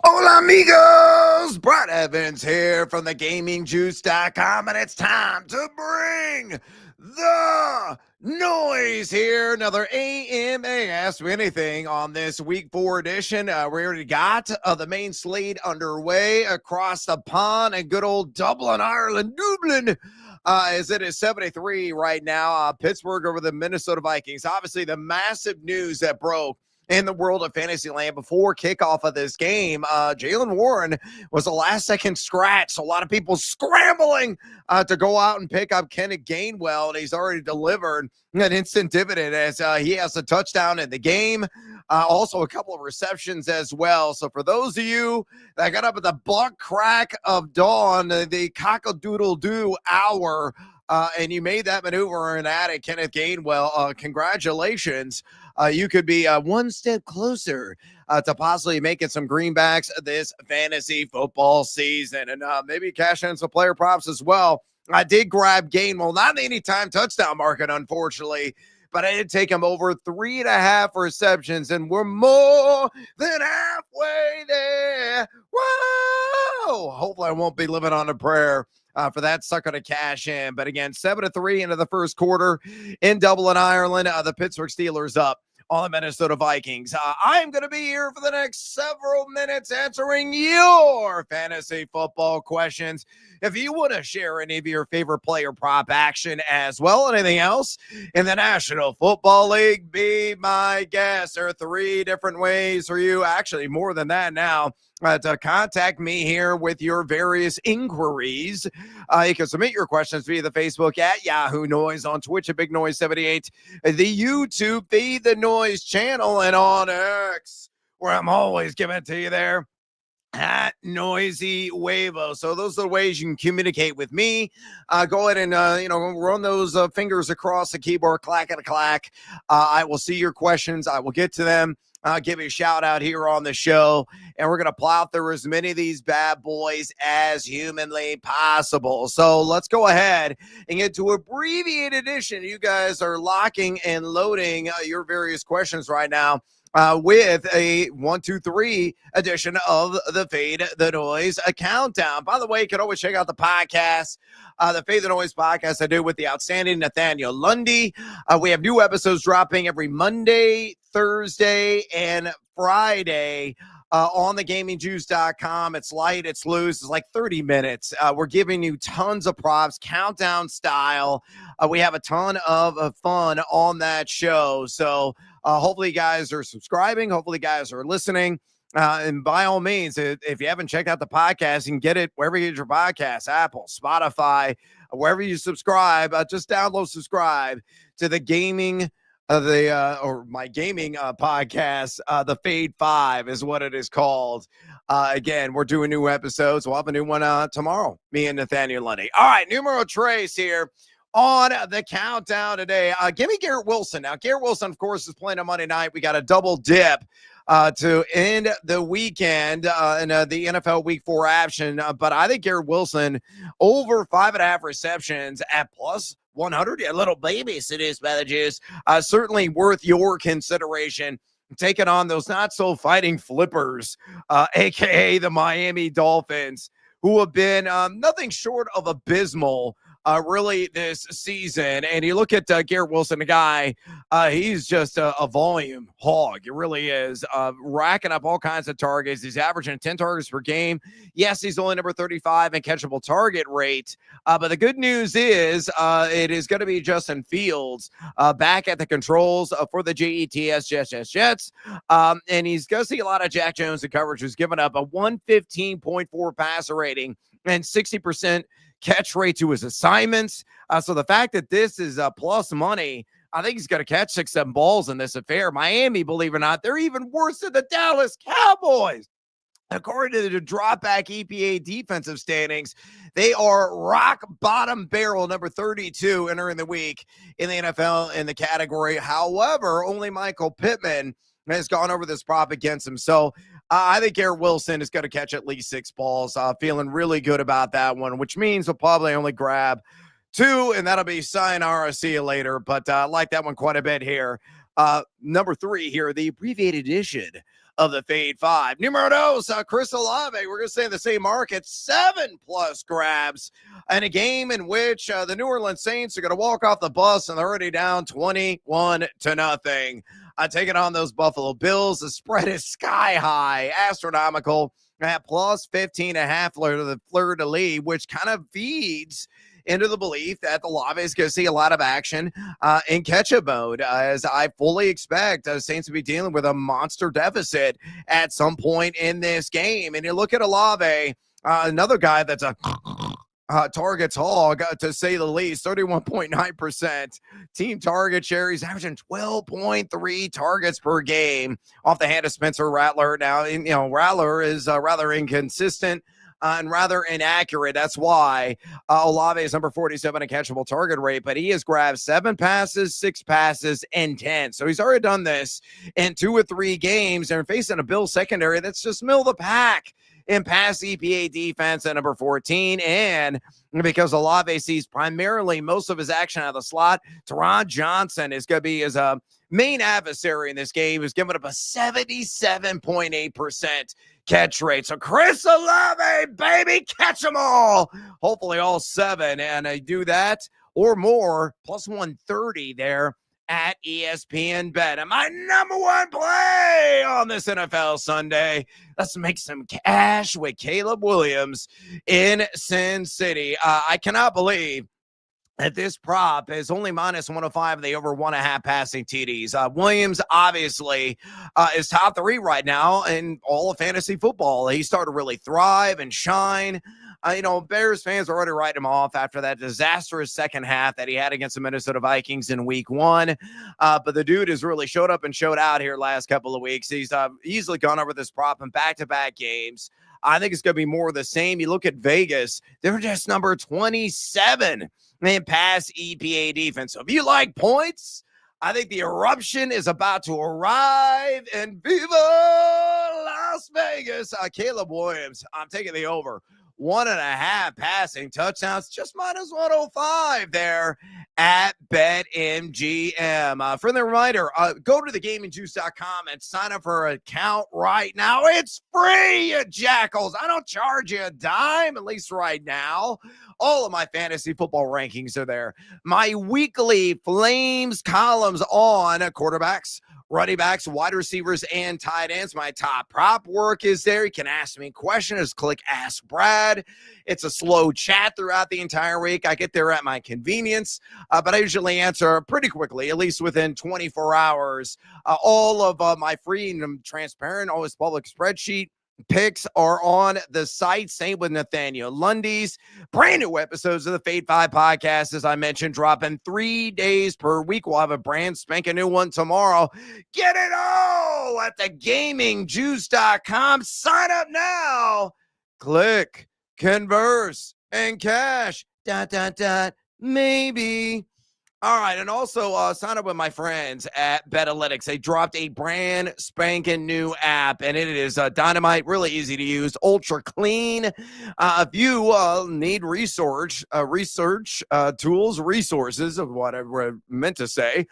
Hola, amigos! Brad Evans here from thegamingjuice.com, and it's time to bring the noise here. Another AMA Ask Me Anything on this week 4 edition. We already got the main slate underway across the pond in good old Dublin, Ireland. Dublin! As it is 73 right now. Pittsburgh over the Minnesota Vikings. Obviously, the massive news that broke in the world of Fantasyland before kickoff of this game. Jalen Warren was a last-second scratch, so a lot of people scrambling to go out and pick up Kenneth Gainwell, and he's already delivered an instant dividend as he has a touchdown in the game. Also, a couple of receptions as well. So for those of you that got up at the buck crack of dawn, the cock-a-doodle-doo hour, and you made that maneuver and added Kenneth Gainwell, congratulations. You could be one step closer to possibly making some greenbacks this fantasy football season, and maybe cash in some player props as well. I did grab Gainwell, not the anytime touchdown market, unfortunately, but I did take him over 3.5 receptions, and we're more than halfway there. Whoa! Hopefully, I won't be living on a prayer for that sucker to cash in. But again, 7-3 into the first quarter in Dublin, Ireland. The Pittsburgh Steelers up on the Minnesota Vikings. I'm going to be here for the next several minutes answering your fantasy football questions. If you want to share any of your favorite player prop action as well, anything else in the National Football League, be my guest. There are 3 different ways for you, actually more than that now, to contact me here with your various inquiries. You can submit your questions via the Facebook at Yahoo Noise, on Twitch at Big Noise 78, the YouTube Feed the Noise channel, and on X, where I'm always giving it to you there at Noisy Wavo. So those are the ways you can communicate with me. Go ahead and run those fingers across the keyboard, clack and a clack. I will see your questions. I will get to them. I'll give you a shout out here on the show, and we're going to plow through as many of these bad boys as humanly possible. So let's go ahead and get to abbreviated edition. You guys are locking and loading your various questions right now. With a 1, 2, 3 edition of the Fade the Noise countdown. By the way, you can always check out the podcast, the Fade the Noise podcast I do with the outstanding Nathaniel Lundy. We have new episodes dropping every Monday, Thursday, and Friday. On thegamingjuice.com. It's light, it's loose, it's like 30 minutes. We're giving you tons of props, countdown style. We have a ton of fun on that show. So hopefully you guys are subscribing. Hopefully you guys are listening. And by all means, if you haven't checked out the podcast, you can get it wherever you get your podcasts, Apple, Spotify, wherever you subscribe. Just download, subscribe to the gaming my gaming podcast, the Fade 5 is what it is called. Again, we're doing new episodes. We'll have a new one tomorrow, me and Nathaniel Lundy. All right, numero tres here on the countdown today. Give me Garrett Wilson. Now, Garrett Wilson, of course, is playing on Monday night. We got a double dip to end the weekend in the NFL Week 4 action. But I think Garrett Wilson over 5.5 receptions at plus 100. A little baby seduced by the juice. Certainly worth your consideration. Taking on those not so fighting flippers, aka the Miami Dolphins, who have been nothing short of abysmal really this season. And you look at Garrett Wilson, a guy, he's just a volume hog. It really is, racking up all kinds of targets. He's averaging 10 targets per game. Yes, he's only number 35 in catchable target rate. But the good news is it is going to be Justin Fields back at the controls for the Jets. And he's going to see a lot of Jack Jones in coverage, who's given up a 115.4 passer rating and 60% catch rate to his assignments. So the fact that this is plus money, I think he's going to catch 6-7 balls in this affair. Miami, believe it or not, they're even worse than the Dallas Cowboys. According to the drop back EPA defensive standings, they are rock bottom barrel number 32 entering the week in the NFL in the category. However, only Michael Pittman has gone over this prop against him. So I think Garrett Wilson is going to catch at least 6 balls. Feeling really good about that one, which means we'll probably only grab 2, and that'll be sayonara, see you later. But I like that one quite a bit here. Number 3 here, the abbreviated edition of the Fade 5. Numero dos, Chris Olave. We're going to stay in the same market. 7+ grabs in a game in which the New Orleans Saints are going to walk off the bus and they're already down 21-0. Taking on those Buffalo Bills. The spread is sky high, astronomical at plus 15.5 for the fleur-de-lis, which kind of feeds into the belief that the Olave is going to see a lot of action in catch-up mode, as I fully expect Saints to be dealing with a monster deficit at some point in this game. And you look at Olave, another guy that's a targets hog, to say the least. 31.9% team target share. He's averaging 12.3 targets per game off the hand of Spencer Rattler. Now, Rattler is rather inconsistent and rather inaccurate. That's why Olave is number 47 in catchable target rate, but he has grabbed 7 passes, 6 passes, and 10. So he's already done this in 2 or 3 games. They're facing a Bills secondary that's just middle of the pack in pass EPA defense at number 14. And because Olave sees primarily most of his action out of the slot, Teron Johnson is going to be his main adversary in this game, who's giving up a 77.8% catch rate. So Chris Olave, baby, catch them all. Hopefully all 7. And I do that or more, plus 130 there at ESPN Bet. And my number 1 play on this NFL Sunday, let's make some cash with Caleb Williams in Sin City. I cannot believe that this prop is only minus 105 of the over 1.5 passing TDs. Williams obviously is top 3 right now in all of fantasy football. He started to really thrive and shine. Bears fans are already writing him off after that disastrous second half that he had against the Minnesota Vikings in week 1. But the dude has really showed up and showed out here last couple of weeks. He's easily gone over this prop in back-to-back games. I think it's going to be more of the same. You look at Vegas, they're just number 27 in pass EPA defense. So if you like points, I think the eruption is about to arrive in Viva Las Vegas. Caleb Williams, I'm taking the over. 1.5 passing touchdowns, just minus 105 there at BetMGM. Friendly reminder, go to thegamingjuice.com and sign up for an account right now. It's free, you jackals. I don't charge you a dime, at least right now. All of my fantasy football rankings are there. My weekly Flames columns on quarterbacks, running backs, wide receivers, and tight ends. My top prop work is there. You can ask me questions. Click Ask Brad. It's a slow chat throughout the entire week. I get there at my convenience, but I usually answer pretty quickly, at least within 24 hours. All of my free and transparent, always public spreadsheet picks are on the site. Same with Nathaniel Lundy's. Brand new episodes of the Fade 5 podcast, as I mentioned, dropping 3 days per week. We'll have a brand spanking new one tomorrow. Get it all at thegamingjuice.com. Sign up now. Click, converse, and cash. ... Maybe. All right, and also sign up with my friends at Betalytics. They dropped a brand spanking new app, and it is dynamite, really easy to use, ultra clean. If you need research tools, resources of what I meant to say,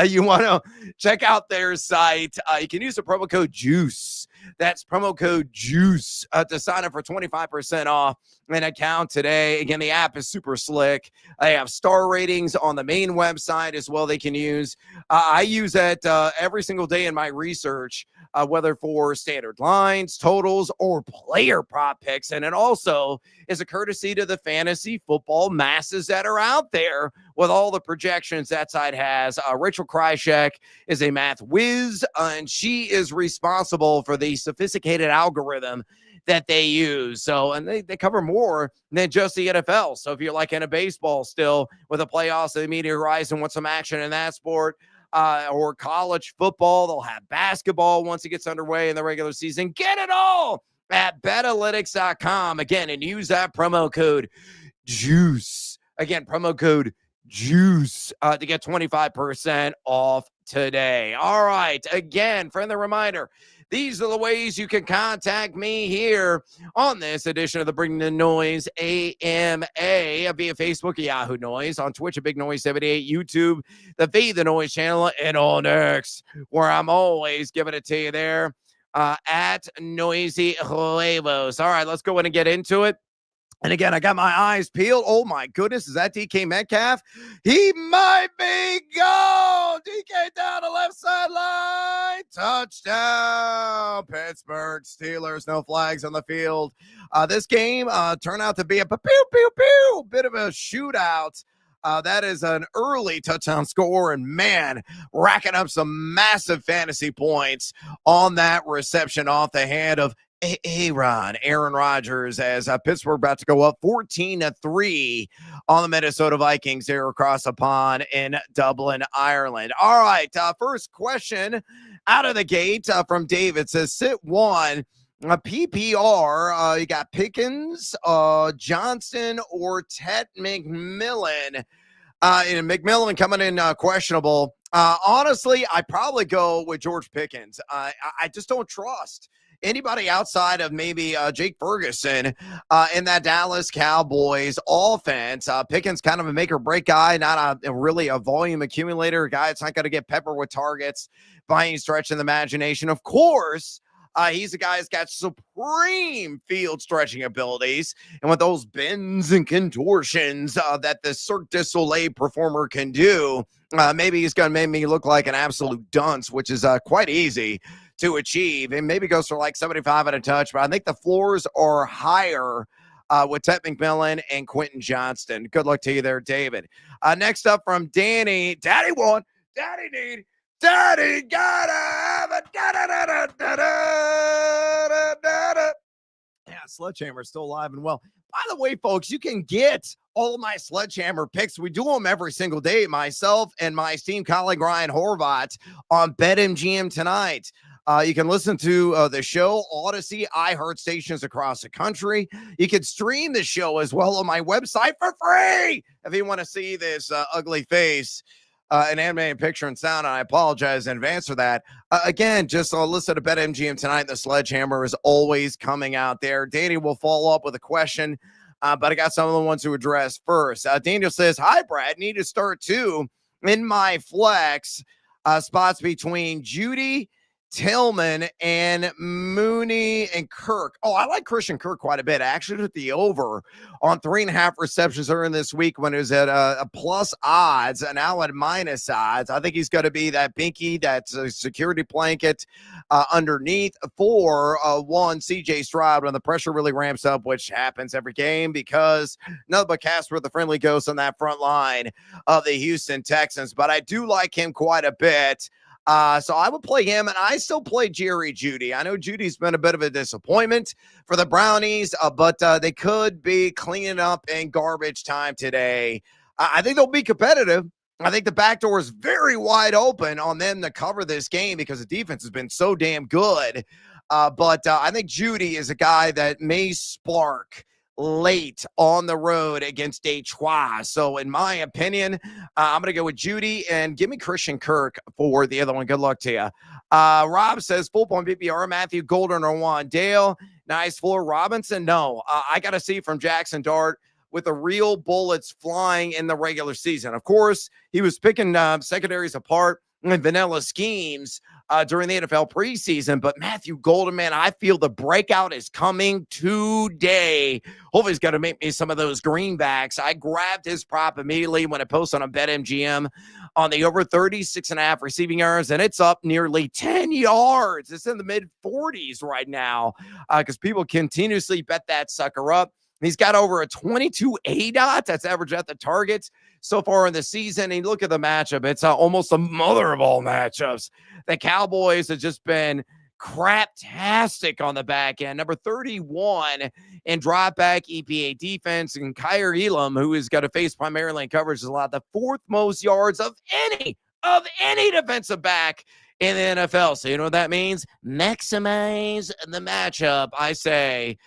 you want to check out their site. You can use the promo code JUICE. That's promo code JUICE to sign up for 25% off an account today. Again, the app is super slick. They have star ratings on the main website as well they can use. I use that every single day in my research, whether for standard lines, totals, or player prop picks. And it also is a courtesy to the fantasy football masses that are out there with all the projections that site has. Rachel Krychek is a math whiz, and she is responsible for the sophisticated algorithm that they use. So, and they cover more than just the NFL. So if you're like in a baseball still with the playoffs, the immediate horizon, want some action in that sport, or college football, they'll have basketball once it gets underway in the regular season. Get it all at Betalytics.com. Again, and use that promo code JUICE. Again, promo code JUICE to get 25% off today. All right. Again, friendly reminder, these are the ways you can contact me here on this edition of the Bring the Noise AMA via Facebook, Yahoo Noise, on Twitch, Big Noise 78, YouTube, the Fade the Noise channel, and on X, where I'm always giving it to you there. at Noisy Huevos. All right, let's go in and get into it. And again, I got my eyes peeled. Oh my goodness, is that DK Metcalf? He might be gone. DK down the left sideline. Touchdown. Pittsburgh Steelers. No flags on the field. This game turned out to be a bit of a shootout. That is an early touchdown score, and man, racking up some massive fantasy points on that reception off the hand of Aaron Rodgers, as Pittsburgh about to go up 14-3 on the Minnesota Vikings there across the pond in Dublin, Ireland. All right, first question out of the gate from David says, sit one. PPR, you got Pickens, Johnston, or Ted McMillan. And McMillan coming in questionable. Honestly, I probably go with George Pickens. I just don't trust anybody outside of maybe Jake Ferguson in that Dallas Cowboys offense. Pickens kind of a make or break guy, not really a volume accumulator, a guy that's not going to get peppered with targets by any stretch of the imagination. Of course, he's a guy that's got supreme field stretching abilities. And with those bends and contortions that the Cirque du Soleil performer can do, maybe he's going to make me look like an absolute dunce, which is quite easy to achieve. And maybe goes for like 75 at a touch, but I think the floors are higher with Ted McMillan and Quentin Johnston. Good luck to you there, David. Next up from Danny. Daddy won. Daddy need. Daddy gotta have a yeah, Sledgehammer's still alive and well. By the way, folks, you can get all my Sledgehammer picks. We do them every single day, myself and my esteemed colleague Ryan Horvat on BetMGM tonight. You can listen to the show, Odyssey, iHeart stations across the country. You can stream the show as well on my website for free if you want to see this ugly face. An animated picture and sound, and I apologize in advance for that. Again, just listen to BetMGM tonight. The Sledgehammer is always coming out there. Danny will follow up with a question, but I got some of the ones to address first. Daniel says, hi, Brad. Need to start two in my flex spots between Judy, Tillman, and Mooney and Kirk. Oh, I like Christian Kirk quite a bit. I actually took the over on 3.5 receptions earlier this week when it was at a plus odds, and now at minus odds. I think he's going to be that binky, that's a security blanket underneath for one CJ Stroud when the pressure really ramps up, which happens every game because none but Casper, the friendly ghost on that front line of the Houston Texans. But I do like him quite a bit. So I would play him, and I still play Jerry Jeudy. I know Judy's been a bit of a disappointment for the Brownies, but they could be cleaning up in garbage time today. I think they'll be competitive. I think the back door is very wide open on them to cover this game because the defense has been so damn good. But I think Jeudy is a guy that may spark late on the road against Detroit. So in my opinion, I'm going to go with Jeudy and give me Christian Kirk for the other one. Good luck to you. Rob says full point PPR, Matthew Golden or Wandale. Nice floor. Robinson. No, I got to see from Jackson Dart with the real bullets flying in the regular season. Of course, he was picking secondaries apart in vanilla schemes during the NFL preseason. But Matthew Golden, man, I feel the breakout is coming today. Hopefully he's going to make me some of those greenbacks. I grabbed his prop immediately when I posted on BetMGM on the over 36.5 receiving yards, and it's up nearly 10 yards. It's in the mid-40s right now because people continuously bet that sucker up. He's got over a 22 ADOT. That's average at the targets so far in the season. And look at the matchup. It's almost the mother of all matchups. The Cowboys have just been craptastic on the back end. Number 31 in drop back EPA defense. And Kyer Elam, who is going to face primarily in coverage, is allowed the fourth most yards of any defensive back in the NFL. So you know what that means? Maximize the matchup, I say.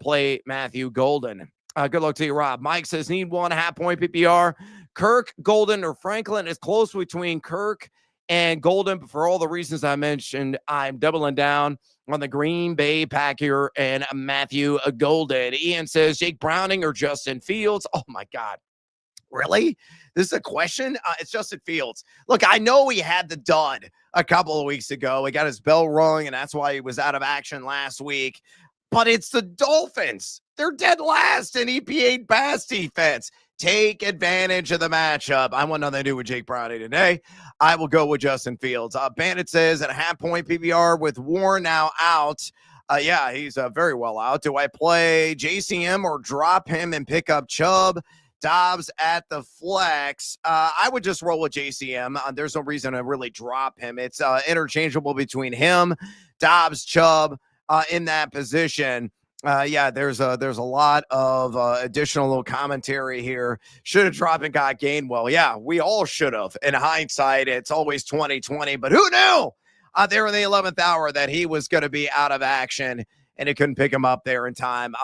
Play Matthew Golden. Good luck to you, Rob. Mike says need 1.5 point PPR. Kirk, Golden, or Franklin. Is close between Kirk and Golden, but for all the reasons I mentioned, I'm doubling down on the Green Bay Packer and Matthew Golden. Ian says Jake Browning or Justin Fields. Oh my God. Really? This is a question? It's Justin Fields. Look, I know he had the dud a couple of weeks ago. He got his bell rung, and that's why he was out of action last week. But it's the Dolphins. They're dead last in EPA pass defense. Take advantage of the matchup. I want nothing to do with Jake Browning today. I will go with Justin Fields. Bandit says at a half-point PBR with Warren now out. Yeah, he's very well out. Do I play JCM or drop him and pick up Chubb? Dobbs at the flex. I would just roll with JCM. There's no reason to really drop him. It's interchangeable between him, Dobbs, Chubb in that position. Yeah, there's a lot of additional little commentary here. Should have dropped and got Gainwell. Yeah, we all should have. In hindsight, it's always 2020, but who knew there in the 11th hour that he was going to be out of action and it couldn't pick him up there in time.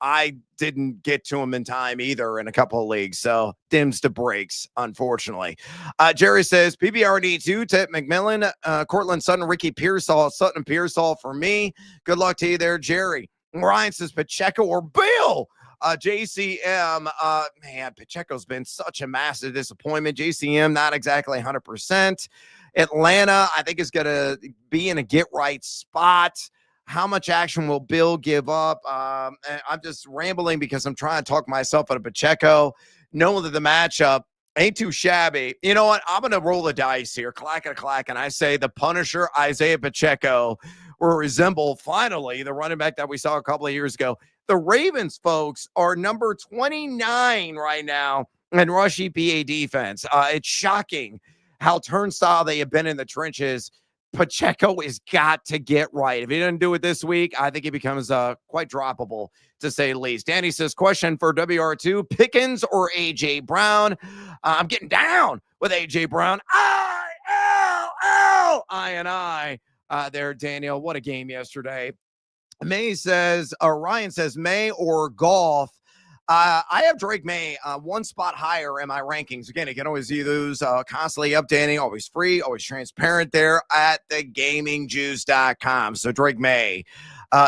I didn't get to him in time either in a couple of leagues, so dims the brakes, unfortunately. Jerry says, PBRD2, Tip McMillan, Cortland Sutton, Ricky Pearsall, Sutton and Pearsall for me. Good luck to you there, Jerry. Ryan says, Pacheco or Bill? JCM, man, Pacheco's been such a massive disappointment. JCM, not exactly 100%. Atlanta, I think, is going to be in a get-right spot. How much action will Bill give up? I'm just rambling because I'm trying to talk myself out of Pacheco, knowing that the matchup ain't too shabby. You know what? I'm going to roll the dice here, clack, and I say the Punisher, Isaiah Pacheco, will resemble, finally, the running back that we saw a couple of years ago. The Ravens, folks, are number 29 right now in rush EPA defense. It's shocking how turnstile they have been in the trenches. Pacheco has got to get right. If he doesn't do it this week, I think he becomes quite droppable, to say the least. Danny says, question for WR2, Pickens or A.J. Brown? I'm getting down with A.J. Brown. I there, Daniel. What a game yesterday. Ryan says, May or golf? I have Drake May one spot higher in my rankings. Again, you can always see those constantly updating, always free, always transparent there at thegamingjuice.com. So Drake May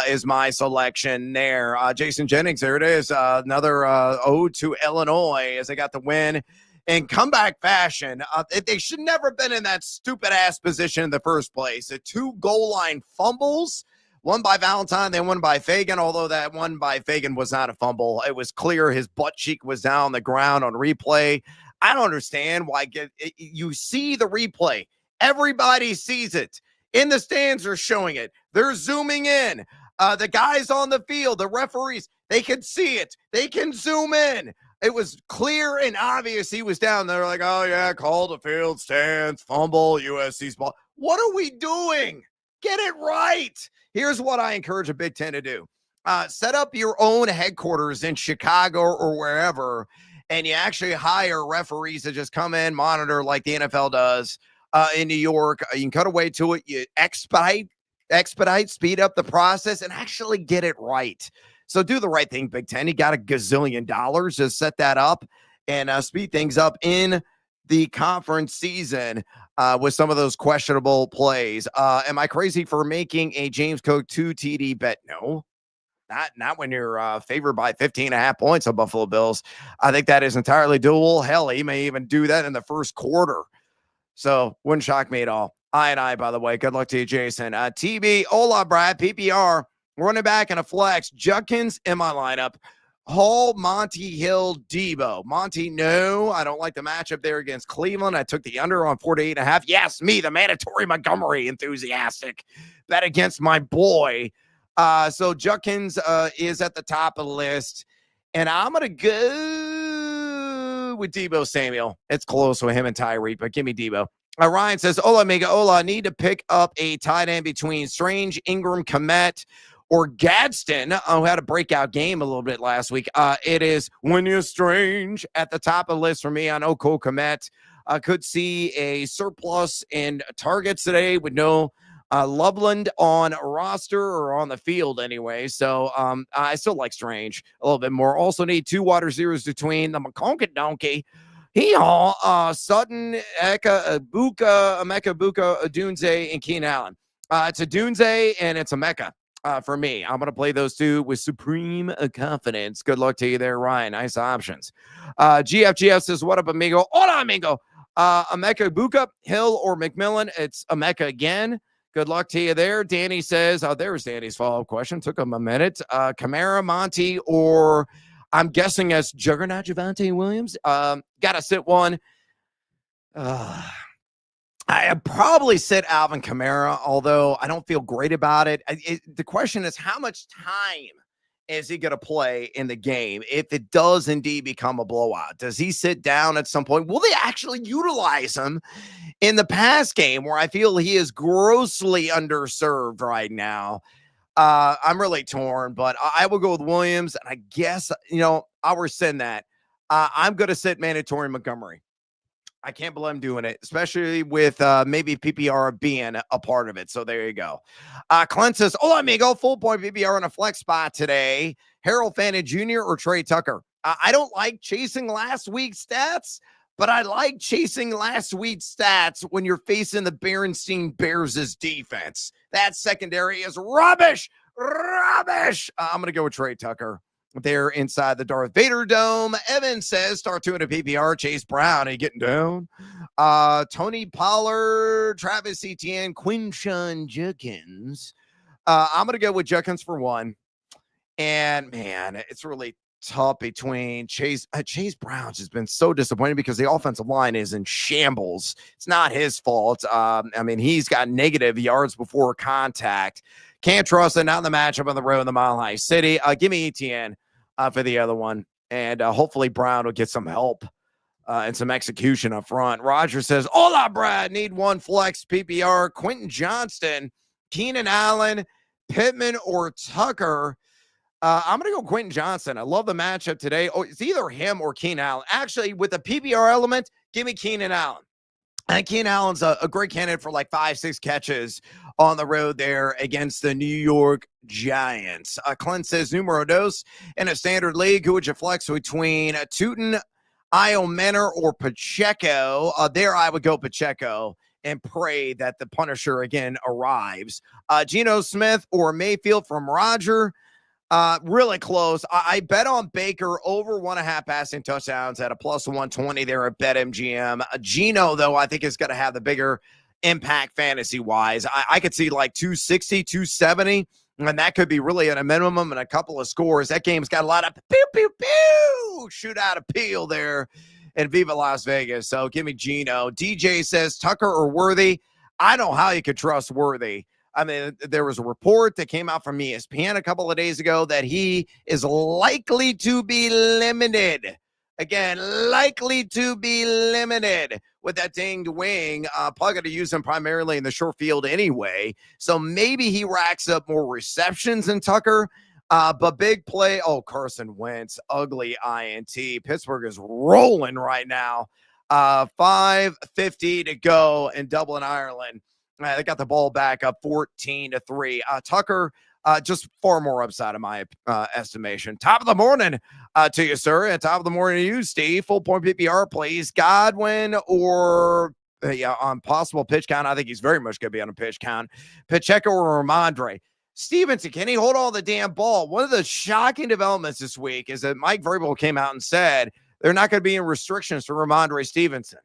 is my selection there. Jason Jennings, there it is. Another ode to Illinois as they got the win in comeback fashion. They should never have been in that stupid-ass position in the first place. The 2 goal line fumbles, one by Valentine, then one by Fagan, although that one by Fagan was not a fumble. It was clear his butt cheek was down on the ground on replay. I don't understand why you see the replay. Everybody sees it. In the stands are showing it. They're zooming in. The guys on the field, the referees, they can see it. They can zoom in. It was clear and obvious he was down there like, oh, yeah, call the field stance, fumble, USC's ball. What are we doing? Get it right. Here's what I encourage a Big Ten to do. Set up your own headquarters in Chicago or wherever, and you actually hire referees to just come in, monitor like the NFL does in New York. You can cut away to it. You expedite, speed up the process, and actually get it right. So do the right thing, Big Ten. You got $1 gazillion. Just set that up and speed things up in the conference season with some of those questionable plays. Am I crazy for making a James Cook 2 TD bet? No, not when you're favored by 15.5 points on Buffalo Bills. I think that is entirely doable. Hell, he may even do that in the first quarter. So wouldn't shock me at all. I, by the way, good luck to you, Jason. TB, hola, Brad, PPR, running back and a flex. Judkins in my lineup. Hall, Monty, Hill, Debo. Monty, no, I don't like the matchup there against Cleveland. I took the under on 48.5. Yes, me, the mandatory Montgomery enthusiastic. Bet against my boy. So Judkins is at the top of the list. And I'm going to go with Debo Samuel. It's close with him and Tyreek, but give me Debo. Ryan says, hola, amiga, hola. I need to pick up a tight end between Strange, Ingram, Komet, or Gadsden, who had a breakout game a little bit last week. It is When You're Strange at the top of the list for me on Cole Kmet. Could see a surplus in targets today with no Loveland on roster or on the field anyway. So I still like Strange a little bit more. Also need 2 water zeros between the McConkey Donkey. Sutton, Emeka Buka, Dunze, and Keenan Allen. It's a Dunze and it's a Mecca. For me. I'm going to play those two with supreme confidence. Good luck to you there, Ryan. Nice options. GFGF says, what up, amigo? Hola, amigo. Emeka Buka, Hill, or McMillan? It's Emeka again. Good luck to you there. Danny says, there's Danny's follow-up question. Took him a minute. Kamara, Monty, or I'm guessing as Juggernaut Javonte Williams. Got to sit one. I'd probably sit Alvin Kamara, although I don't feel great about it. The question is, how much time is he going to play in the game if it does indeed become a blowout? Does he sit down at some point? Will they actually utilize him in the pass game, where I feel he is grossly underserved right now? I'm really torn, but I will go with Williams, and I guess, I'll rescind that. I'm going to sit mandatory Montgomery. I can't believe I'm doing it, especially with maybe PPR being a part of it. So there you go. Clint says, hola, amigo, full point PPR on a flex spot today. Harold Fannin Jr. or Trey Tucker? I don't like chasing last week's stats, but I like chasing last week's stats when you're facing the Berenstein Bears' defense. That secondary is rubbish. I'm going to go with Trey Tucker. They're inside the Darth Vader Dome. Evan says, start two in a PPR. Chase Brown, are you getting down? Tony Pollard, Travis Etienne, Quinshon Judkins. I'm going to go with Judkins for one. And, man, it's really tough between Chase. Chase Brown's has been so disappointing because the offensive line is in shambles. It's not his fault. He's got negative yards before contact. Can't trust it. Not in the matchup on the road in the Mile High City. Give me Etienne for the other one. And hopefully Brown will get some help and some execution up front. Roger says, hola, Brad. Need one flex PPR. Quentin Johnston, Keenan Allen, Pittman, or Tucker. I'm going to go Quentin Johnston. I love the matchup today. Oh, it's either him or Keenan Allen. Actually, with the PPR element, give me Keenan Allen. I think Keenan Allen's a great candidate for like 5-6 catches on the road there against the New York Giants. Clint says, numero dos in a standard league. Who would you flex between Tootin, Iomenor, or Pacheco? There I would go Pacheco and pray that the Punisher again arrives. Geno Smith or Mayfield from Roger. Really close. I bet on Baker over 1.5 passing touchdowns at a plus 120 there at BetMGM. Geno, though, I think is going to have the bigger impact fantasy-wise. I could see like 260, 270, and that could be really at a minimum and a couple of scores. That game's got a lot of pew shootout appeal there in Viva Las Vegas. So give me Geno. DJ says Tucker or Worthy. I don't know how you could trust Worthy. There was a report that came out from ESPN a couple of days ago that he is likely to be limited. Again, likely to be limited with that dinged wing. Probably going to use him primarily in the short field anyway. So maybe he racks up more receptions than Tucker. But big play. Oh, Carson Wentz, ugly INT. Pittsburgh is rolling right now. 5:50 to go in Dublin, Ireland. They got the ball back up 14-3. Tucker, just far more upside in my estimation. Top of the morning to you, sir. And top of the morning to you, Steve. Full point PPR, please. Godwin or on possible pitch count. I think he's very much going to be on a pitch count. Pacheco or Ramondre. Stevenson, can he hold all the damn ball? One of the shocking developments this week is that Mike Vrabel came out and said they're not going to be in restrictions for Ramondre Stevenson.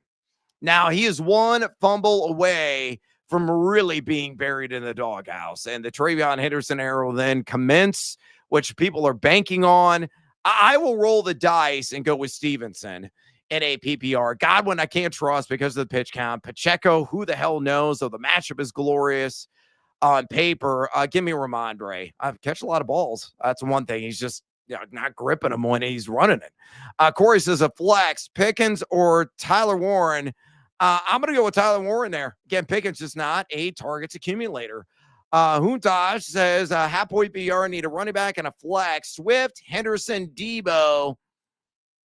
Now, he is one fumble away from really being buried in the doghouse. And the Travion Henderson era will then commence, which people are banking on. I will roll the dice and go with Stevenson in a PPR. Godwin, I can't trust because of the pitch count. Pacheco, who the hell knows? So the matchup is glorious on paper. Give me Ramondre. I catch a lot of balls. That's one thing. He's just not gripping them when he's running it. Corey says a flex, Pickens or Tyler Warren. I'm going to go with Tyler Warren there. Again, Pickens is not a targets accumulator. Huntaj says half-point BR need a running back and a flex. Swift, Henderson, Debo,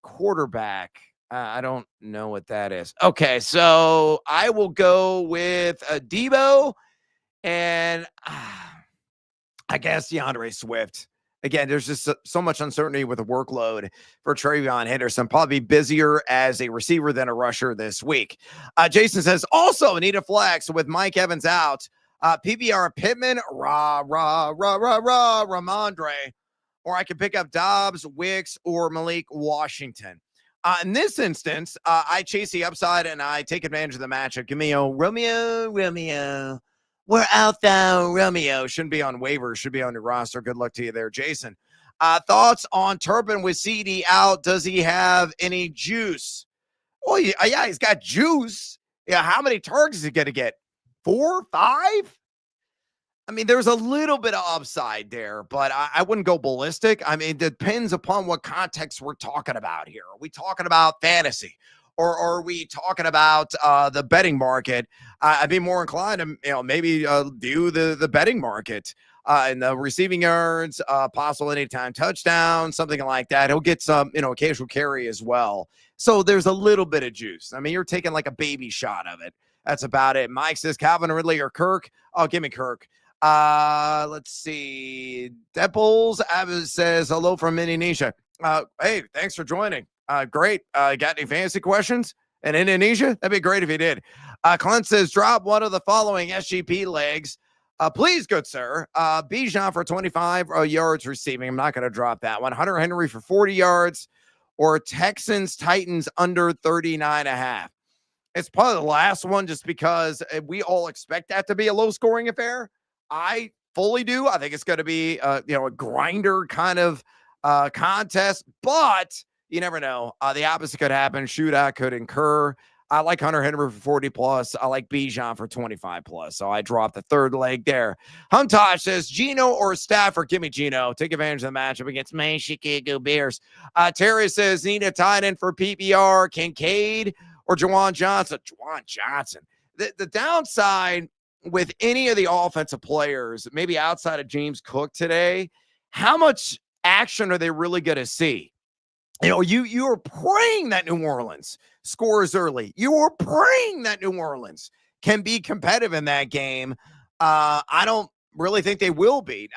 quarterback. I don't know what that is. Okay, so I will go with Debo and I guess DeAndre Swift. Again, there's just so much uncertainty with the workload for Travion Henderson. Probably busier as a receiver than a rusher this week. Jason says, also need a flex with Mike Evans out. PBR Pittman, Ramondre, or I can pick up Dobbs, Wicks, or Malik Washington. In this instance, I chase the upside and I take advantage of the matchup. Give me a Romeo. We're out there, Romeo. Shouldn't be on waivers, should be on your roster. Good luck to you there, Jason. Thoughts on Turpin with CD out? Does he have any juice? Well, yeah, he's got juice. Yeah, how many targets is he going to get? 4, 5? I mean, there's a little bit of upside there, but I wouldn't go ballistic. I mean, it depends upon what context we're talking about here. Are we talking about fantasy? Or are we talking about the betting market? I'd be more inclined to, maybe view the betting market and the receiving yards, possible anytime touchdown, something like that. He'll get some, occasional carry as well. So there's a little bit of juice. I mean, you're taking like a baby shot of it. That's about it. Mike says Calvin Ridley or Kirk. Oh, give me Kirk. Let's see. Depples says hello from Indonesia. Hey, thanks for joining. Great. Got any fantasy questions in Indonesia? That'd be great if you did. Clint says drop one of the following SGP legs. Please, good sir. Bijan for 25 yards receiving. I'm not going to drop that one. Hunter Henry for 40 yards, or Texans Titans under 39.5. It's probably the last one just because we all expect that to be a low scoring affair. I fully do. I think it's going to be, a grinder kind of contest, but you never know. The opposite could happen. Shootout could incur. I like Hunter Henry for 40 plus. I like Bijan for 25 plus. So I dropped the third leg there. Humtosh says Geno or Stafford. Give me Geno. Take advantage of the matchup against my Chicago Bears. Terry says need a tight end for PPR. Kincaid or Juwan Johnson. Juwan Johnson. The downside with any of the offensive players, maybe outside of James Cook today, how much action are they really going to see? You are praying that New Orleans scores early. You are praying that New Orleans can be competitive in that game. I don't really think they will be.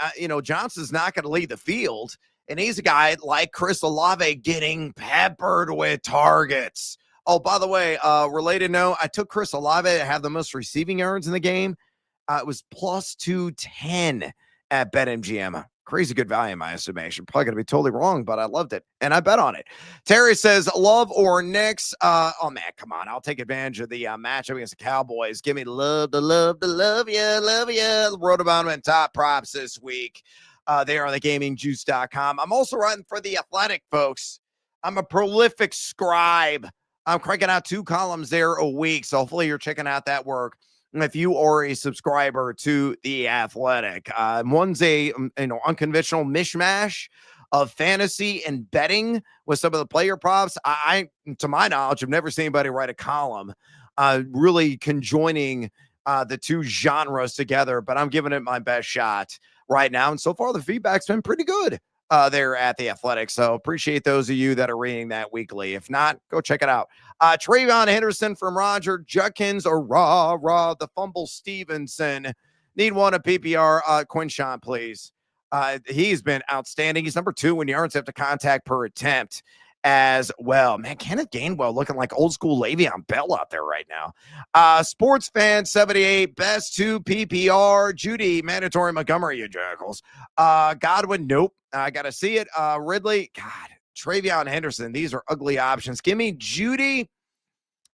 Johnson's not going to lead the field, and he's a guy like Chris Olave getting peppered with targets. Oh, by the way, related note, I took Chris Olave to have the most receiving yards in the game. It was plus 210 at BetMGM. Crazy good value in my estimation. Probably going to be totally wrong, but I loved it, and I bet on it. Terry says, love or Knicks? Oh, man, come on. I'll take advantage of the matchup against the Cowboys. Give me love you. Wrote about them in top props this week. They are on the gamingjuice.com. I'm also writing for The Athletic, folks. I'm a prolific scribe. I'm cranking out 2 columns there a week, so hopefully you're checking out that work if you are a subscriber to The Athletic. One's a unconventional mishmash of fantasy and betting with some of the player props. I to my knowledge, I've never seen anybody write a column really conjoining the 2 genres together, but I'm giving it my best shot right now, and so far the feedback's been pretty good there at The Athletic. So appreciate those of you that are reading that weekly. If not, go check it out. Trayvon Henderson from Roger Judkins, or the fumble Stevenson. Need one of PPR. Quinshawn, please. He's been outstanding. He's number 2 in yards after contact per attempt as well. Man, Kenneth Gainwell looking like old school Le'Veon Bell out there right now. Sports fan 78, best 2 PPR. Judy, mandatory Montgomery, you jackals. Godwin, nope. I got to see it. Ridley, God, Travion Henderson. These are ugly options. Give me Judy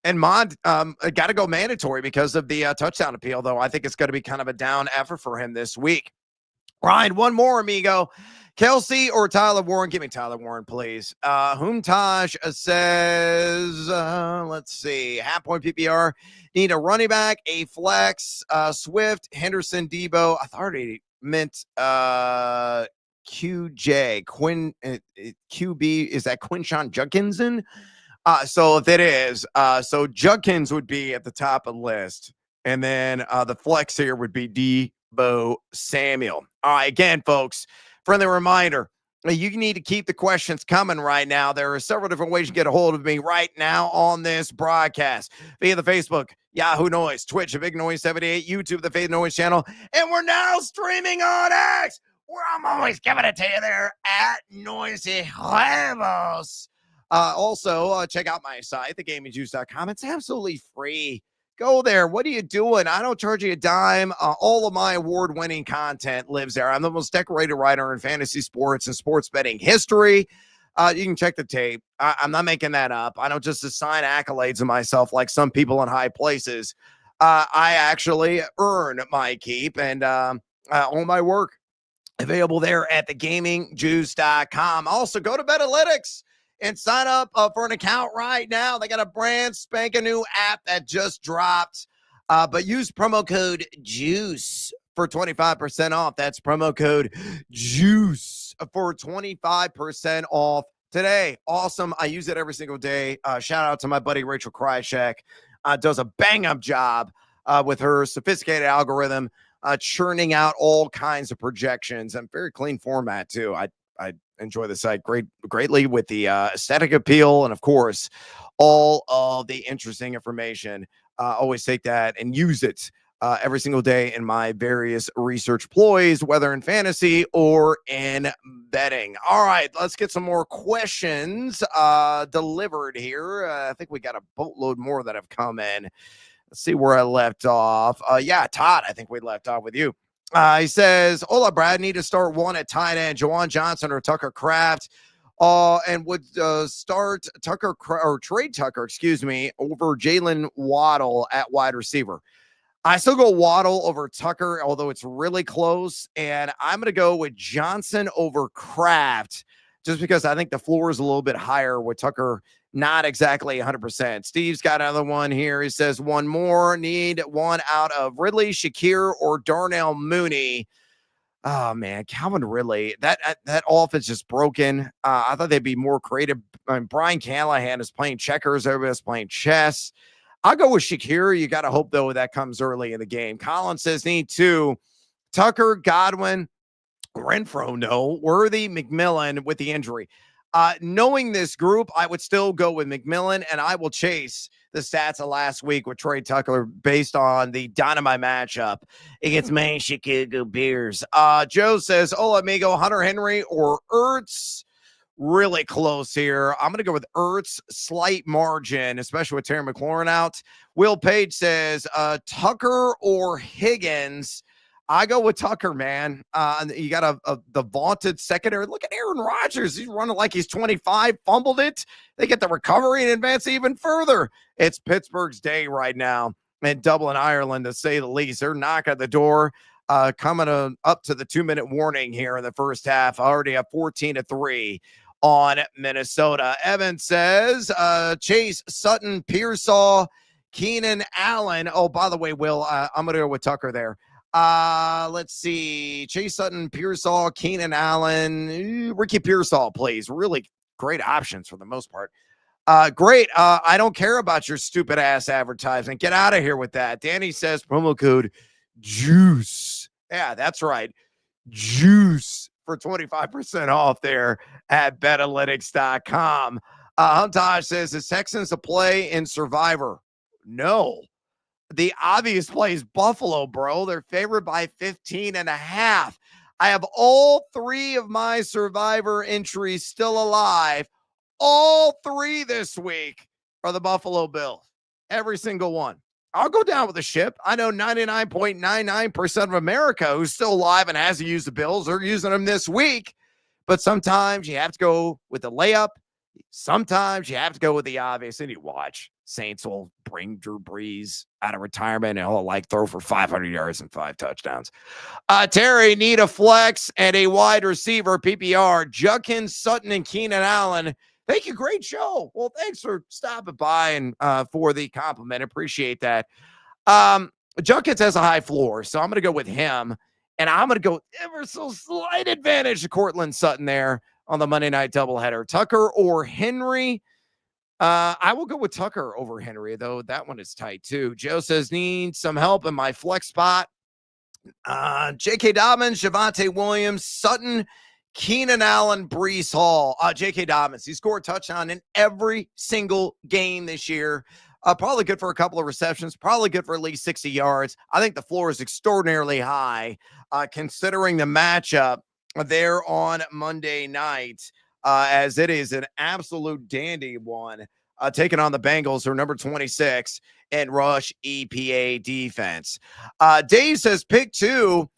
and Mond. Got to go mandatory because of the touchdown appeal, though. I think it's going to be kind of a down effort for him this week. Ryan, one more, amigo. Kelsey or Tyler Warren? Give me Tyler Warren, please. Humtaj says, let's see, half-point PPR. Need a running back, a flex, Swift, Henderson, Debo. I thought he meant QJ. QB, is that Quinshawn Judkinson? So if it is, so Judkins would be at the top of the list. And then the flex here would be Debo Samuel. All right, again, folks, friendly reminder, you need to keep the questions coming right now. There are several different ways you get a hold of me right now on this broadcast via the Facebook, Yahoo Noise, Twitch, a Big Noise 78, YouTube, the Faith Noise channel, and we're now streaming on X, where I'm always giving it to you there at Noisy Huevos. Also, check out my site, thegamingjuice.com. It's absolutely free. Go there. What are you doing? I don't charge you a dime. All of my award-winning content lives there. I'm the most decorated writer in fantasy sports and sports betting history. You can check the tape. I'm not making that up. I don't just assign accolades to myself like some people in high places. I actually earn my keep and all my work available there at thegamingjuice.com. Also, go to Betalytics and sign up for an account right now. They got a brand spanking new app that just dropped. But use promo code JUICE for 25% off. That's promo code JUICE for 25% off today. Awesome. I use it every single day. Shout out to my buddy Rachel Krychek. Does a bang-up job with her sophisticated algorithm, churning out all kinds of projections and very clean format too. I enjoy the site greatly with the aesthetic appeal and of course all of the interesting information. Always take that and use it every single day in my various research ploys, whether in fantasy or in betting. All right, let's get some more questions delivered here. I think we got a boatload more that have come in. Let's see where I left off. Yeah, Todd, I think we left off with you. He says, Hola, Brad, need to start one at tight end, Jawan Johnson or Tucker Kraft. And would start Tucker or trade Tucker, excuse me, over Jalen Waddle at wide receiver. I still go Waddle over Tucker, although it's really close. And I'm going to go with Johnson over Kraft just because I think the floor is a little bit higher with Tucker not exactly 100%. Steve's got another one here. He says one more. Need one out of Ridley, Shakir, or Darnell Mooney. Oh, man, Calvin Ridley. That offense just broken. I thought they'd be more creative. Brian Callahan is playing checkers. Everybody's playing chess. I'll go with Shakir. You got to hope, though, that comes early in the game. Colin says need two. Tucker, Godwin, Renfro, no. Worthy, McMillan with the injury. Knowing this group, I would still go with McMillan, and I will chase the stats of last week with Trey Tucker based on the dynamite matchup against Maine Chicago Bears. Joe says, Hola, amigo, Hunter Henry or Ertz? Really close here. I'm going to go with Ertz, slight margin, especially with Terry McLaurin out. Will Page says, Tucker or Higgins? I go with Tucker, man. You got the vaunted secondary. Look at Aaron Rodgers. He's running like he's 25, fumbled it. They get the recovery and advance even further. It's Pittsburgh's day right now in Dublin, Ireland, to say the least. They're knocking at the door, coming up to the 2-minute warning here in the first half. Already have 14-3 on Minnesota. Evan says, Chase, Sutton, Pearsall, Keenan Allen. Oh, by the way, Will, I'm going to go with Tucker there. Let's see. Chase Sutton, Pearsall, Keenan Allen, Ricky Pearsall, please. Really great options for the most part. Great. I don't care about your stupid ass advertisement. Get out of here with that. Danny says promo code JUICE. Yeah, that's right. JUICE for 25% off there at betalytics.com. Huntosh says the Texans to play in Survivor. No. The obvious play is Buffalo, bro. They're favored by 15.5. I have all three of my Survivor entries still alive. All three this week are the Buffalo Bills. Every single one. I'll go down with the ship. I know 99.99% of America who's still alive and hasn't used the Bills are using them this week. But sometimes you have to go with the layup. Sometimes you have to go with the obvious, and you watch. Saints will bring Drew Brees out of retirement and he'll throw for 500 yards and 5 touchdowns. Terry, need a flex and a wide receiver, PPR. Judkins, Sutton, and Keenan Allen. Thank you. Great show. Well, thanks for stopping by and for the compliment. Appreciate that. Judkins has a high floor, so I'm going to go with him. And I'm going to go ever so slight advantage to Cortland Sutton there on the Monday night doubleheader. Tucker or Henry? I will go with Tucker over Henry, though. That one is tight, too. Joe says, need some help in my flex spot. J.K. Dobbins, Javonte Williams, Sutton, Keenan Allen, Breece Hall. J.K. Dobbins, he scored a touchdown in every single game this year. Probably good for a couple of receptions, probably good for at least 60 yards. I think the floor is extraordinarily high, considering the matchup there on Monday night, as it is an absolute dandy one. taking on the Bengals, who are number 26 in rush EPA defense. Dave says pick 2,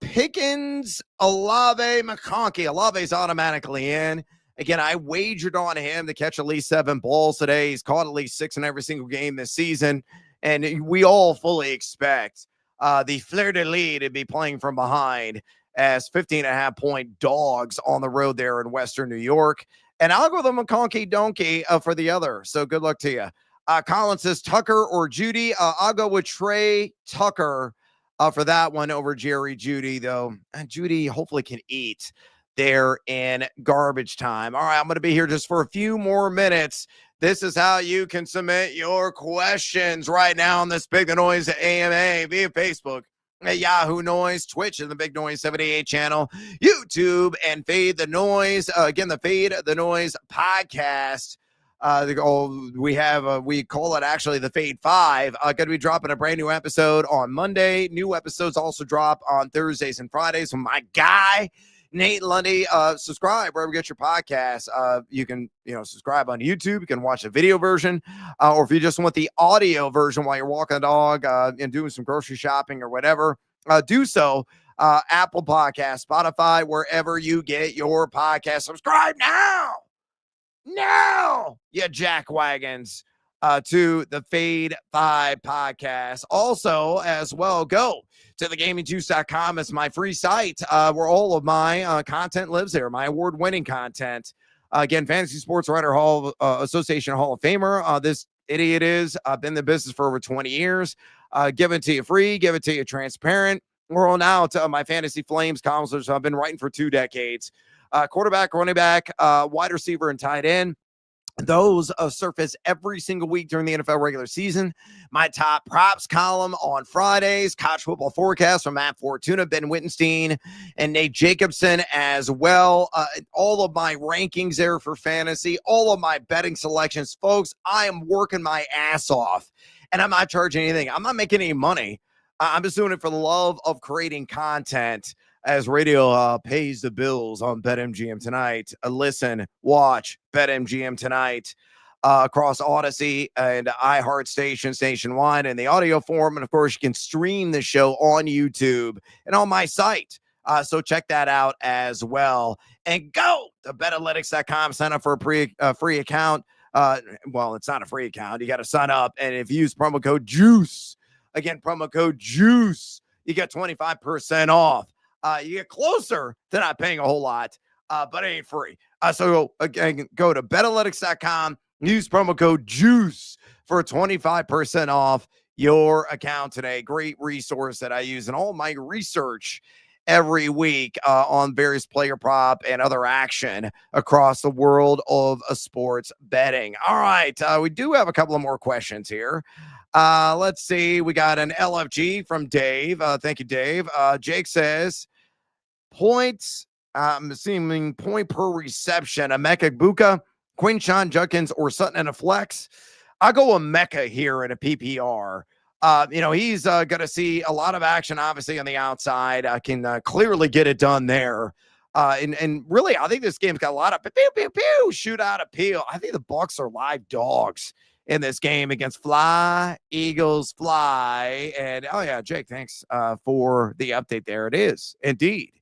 Pickens, Olave, McConkey. Olave's automatically in. Again, I wagered on him to catch at least 7 balls today. He's caught at least 6 in every single game this season. And we all fully expect the fleur-de-lis to be playing from behind as 15.5-point dogs on the road there in Western New York. And I'll go with the McConkey donkey for the other. So good luck to you. Colin says Tucker or Judy. I'll go with Trey Tucker for that one over Jerry Judy, though. Judy hopefully can eat there in garbage time. All right, I'm going to be here just for a few more minutes. This is how you can submit your questions right now on this Big The Noise AMA via Facebook, at Yahoo Noise, Twitch, and the Big Noise 78 channel, YouTube, and Fade the Noise. Again, the Fade the Noise podcast. We call it actually the Fade 5. Going to be dropping a brand new episode on Monday. New episodes also drop on Thursdays and Fridays with my guy, Nate Lundy. Subscribe wherever you get your podcasts. You can, subscribe on YouTube. You can watch the video version, or if you just want the audio version while you're walking the dog and doing some grocery shopping or whatever, do so. Apple Podcasts, Spotify, wherever you get your podcast. Subscribe now, you jackwagons, to the Fade 5 podcast. Also, as well, go to thegamingjuice.com. It's my free site where all of my content lives there, my award-winning content. Again, Fantasy Sports Writer Hall Association Hall of Famer. This idiot is. I've been in the business for over 20 years. Give it to you free, give it to you transparent. We're on out to my Fantasy Flames columns, which I've been writing for 2 decades. Quarterback, running back, wide receiver, and tight end. Those surface every single week during the NFL regular season. My top props column on Fridays, college football forecast from Matt Fortuna, Ben Wittenstein, and Nate Jacobson as well. All of my rankings there for fantasy, all of my betting selections. Folks, I am working my ass off, and I'm not charging anything. I'm not making any money. I'm just doing it for the love of creating content, as radio pays the bills on BetMGM tonight. Listen, watch BetMGM tonight across Odyssey and iHeart stations nationwide in the audio form. And, of course, you can stream the show on YouTube and on my site. So check that out as well. And go to betalytics.com. Sign up for a free account. Well, it's not a free account. You got to sign up. And if you use promo code JUICE, again, promo code JUICE, you get 25% off. You get closer to not paying a whole lot, but it ain't free. So again, go to betalytics.com, use promo code JUICE for 25% off your account today. Great resource that I use in all my research every week on various player prop and other action across the world of sports betting. All right, we do have a couple of more questions here. Let's see. We got an LFG from Dave. Thank you, Dave. Jake says, points, I'm assuming point per reception, Emeka Egbuka, Quinshon Judkins, or Sutton in a flex. I'll go Emeka here in a PPR. He's going to see a lot of action, obviously, on the outside. Can clearly get it done there. And really, I think this game's got a lot of shootout appeal. I think the Bucs are live dogs in this game against Fly, Eagles, Fly. And, Jake, thanks for the update there. It is, indeed,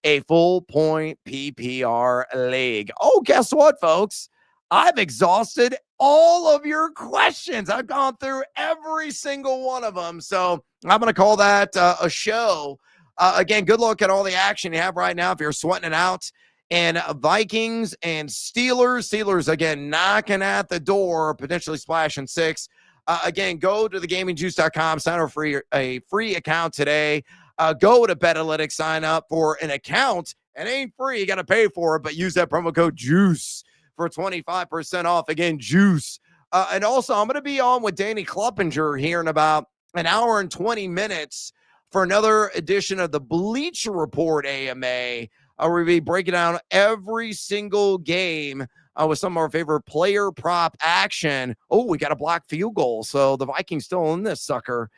a full-point PPR league. Oh, guess what, folks? I've exhausted all of your questions. I've gone through every single one of them. So I'm going to call that a show. Again, good luck at all the action you have right now if you're sweating it out. And Vikings and Steelers. Steelers, again, knocking at the door, potentially splashing 6. Again, go to thegamingjuice.com, sign up for a free account today. Go to Betalytics, sign up for an account. It ain't free. You got to pay for it, but use that promo code JUICE for 25% off. Again, JUICE. And also, I'm going to be on with Danny Kluppinger here in about an hour and 20 minutes for another edition of the Bleacher Report AMA. We'll be breaking down every single game with some of our favorite player prop action. Oh, we got a blocked field goal. So the Vikings still in this sucker.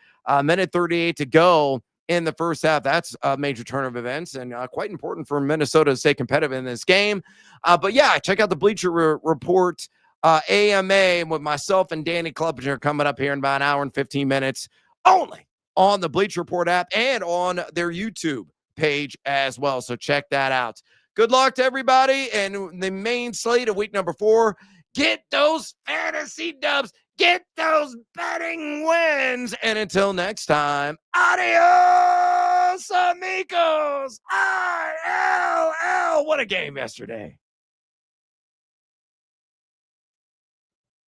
Minute 38 to go in the first half. That's a major turn of events and quite important for Minnesota to stay competitive in this game. But yeah, check out the Bleacher Report AMA with myself and Danny Klobuchar coming up here in about an hour and 15 minutes, only on the Bleacher Report app and on their YouTube page as well. So check that out. Good luck to everybody. And the main slate of week number 4, get those fantasy dubs, get those betting wins. And until next time, adios, amigos. ILL. What a game yesterday.